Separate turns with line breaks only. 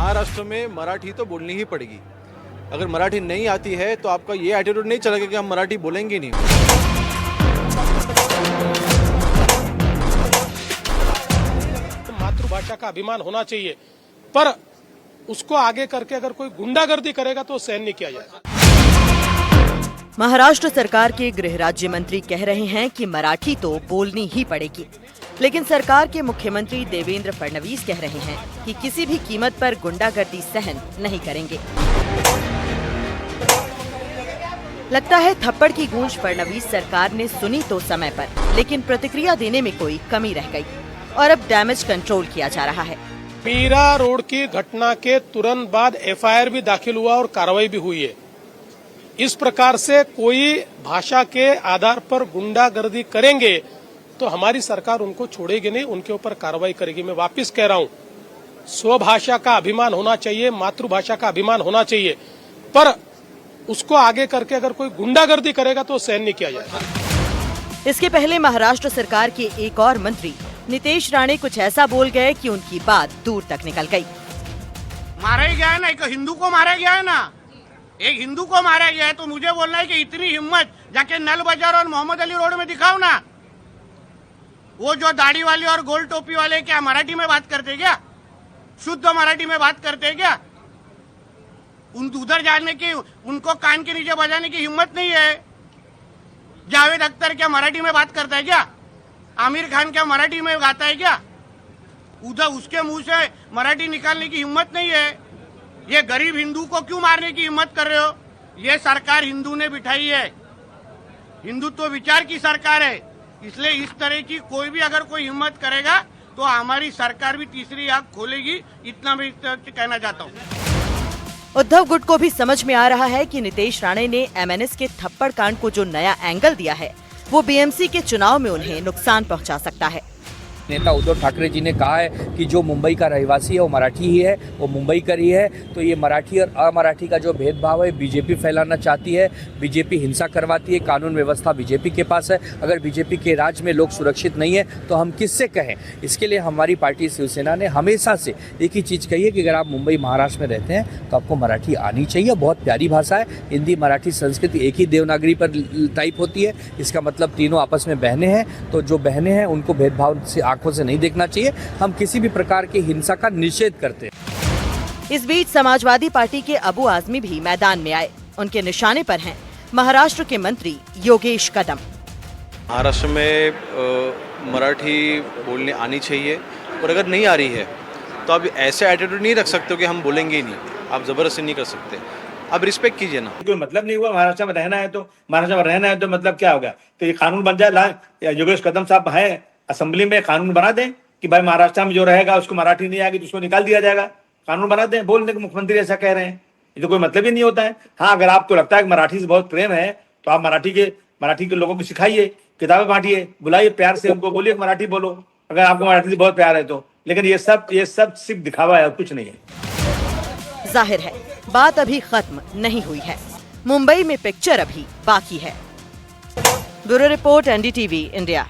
महाराष्ट्र में मराठी तो बोलनी ही पड़ेगी। अगर मराठी नहीं आती है तो आपका ये एटीट्यूड नहीं चलेगा कि हम मराठी बोलेंगे नहीं।
मातृभाषा का अभिमान होना चाहिए, पर उसको आगे करके अगर कोई गुंडागर्दी करेगा तो सहन नहीं किया जाएगा।
महाराष्ट्र सरकार के गृह राज्य मंत्री कह रहे हैं कि मराठी तो बोलनी ही पड़ेगी, लेकिन सरकार के मुख्यमंत्री देवेंद्र फडणवीस कह रहे हैं कि किसी भी कीमत पर गुंडागर्दी सहन नहीं करेंगे। लगता है थप्पड़ की गूंज फडणवीस सरकार ने सुनी तो समय पर, लेकिन प्रतिक्रिया देने में कोई कमी रह गई और अब डैमेज कंट्रोल किया जा रहा है।
मीरा रोड की घटना के तुरंत बाद एफआईआर भी दाखिल हुआ और कार्रवाई भी हुई है। इस प्रकार से कोई भाषा के आधार पर गुंडागर्दी करेंगे तो हमारी सरकार उनको छोड़ेगी नहीं, उनके ऊपर कार्रवाई करेगी। मैं वापस कह रहा हूं, स्वभाषा का अभिमान होना चाहिए, मातृभाषा का अभिमान होना चाहिए, पर उसको आगे करके अगर कोई गुंडागर्दी करेगा तो सहन नहीं किया जाएगा।
इसके पहले महाराष्ट्र सरकार के एक और मंत्री नितेश राणे कुछ ऐसा बोल गए कि उनकी बात दूर तक निकल गई।
मारा ही गया है ना, एक हिंदू को मारा गया है ना, एक हिंदू को मारा गया है, तो मुझे बोलना है कि इतनी हिम्मत जाके नल बाजार और मोहम्मद अली रोड में दिखाओ ना। वो जो दाढ़ी वाले और गोल टोपी वाले क्या मराठी में बात करते क्या? शुद्ध मराठी में बात करते क्या? उधर जाने की, उनको कान के नीचे बजाने की हिम्मत नहीं है। जावेद अख्तर क्या मराठी में बात करता है क्या? आमिर खान क्या मराठी में गाता है क्या? उधर उसके मुंह से मराठी निकालने की हिम्मत नहीं है। ये गरीब हिंदू को क्यों मारने की हिम्मत कर रहे हो? ये सरकार हिंदू ने बिठाई है, हिंदुत्व विचार की सरकार है, इसलिए इस तरह की कोई भी अगर कोई हिम्मत करेगा तो हमारी सरकार भी तीसरी आंख खोलेगी। इतना मैं कहना चाहता हूँ।
उद्धव गुट को भी समझ में आ रहा है कि नितेश राणे ने एमएनएस के थप्पड़ कांड को जो नया एंगल दिया है वो बीएमसी के चुनाव में उन्हें नुकसान पहुंचा सकता है।
नेता उद्धव ठाकरे जी ने कहा है कि जो मुंबई का रहवासी है वो मराठी ही है, वो मुंबई का ही है, तो ये मराठी और अमराठी का जो भेदभाव है बीजेपी फैलाना चाहती है। बीजेपी हिंसा करवाती है, कानून व्यवस्था बीजेपी के पास है। अगर बीजेपी के राज में लोग सुरक्षित नहीं है तो हम किससे कहें? इसके लिए हमारी पार्टी शिवसेना ने हमेशा से एक ही चीज़ कही है कि अगर आप मुंबई महाराष्ट्र में रहते हैं तो आपको मराठी आनी चाहिए। बहुत प्यारी भाषा है, हिंदी मराठी संस्कृति एक ही देवनागरी पर टाइप होती है। इसका मतलब तीनों आपस में बहनें हैं, तो जो बहनें हैं उनको भेदभाव से आंखों से नहीं देखना चाहिए। हम किसी भी प्रकार की हिंसा का निषेध करते हैं।
इस बीच समाजवादी पार्टी के अबू आजमी भी मैदान में आए। उनके निशाने पर हैं महाराष्ट्र के मंत्री योगेश कदम।
महाराष्ट्र में मराठी बोलने आनी चाहिए, और अगर नहीं आ रही है तो आप ऐसे एटीट्यूड नहीं रख सकते हो कि हम बोलेंगे ही नहीं। आप जबरदस्ती नहीं कर सकते, आप रिस्पेक्ट कीजिए ना।
कोई मतलब नहीं हुआ। महाराष्ट्र में रहना है तो मतलब क्या होगा? तो ये कानून बन जाए। योगेश कदम साहब है, असेंबली में कानून बना दें कि भाई महाराष्ट्र में जो रहेगा उसको मराठी नहीं आएगी तो उसको निकाल दिया जाएगा। कानून बना दें, बोल दें कि मुख्यमंत्री ऐसा कह रहे हैं। ये तो कोई मतलब ही नहीं होता है। हाँ, अगर आपको लगता है कि मराठी से बहुत प्रेम है तो आप मराठी के लोगों को सिखाइए, किताबें बांटिए, बुलाइए, प्यार से उनको बोलिए मराठी बोलो, अगर आपको मराठी से बहुत प्यार है तो। लेकिन ये सब सिर्फ दिखावा है, कुछ नहीं है।
जाहिर है बात अभी खत्म नहीं हुई है, मुंबई में पिक्चर अभी बाकी है। Bureau report, NDTV India.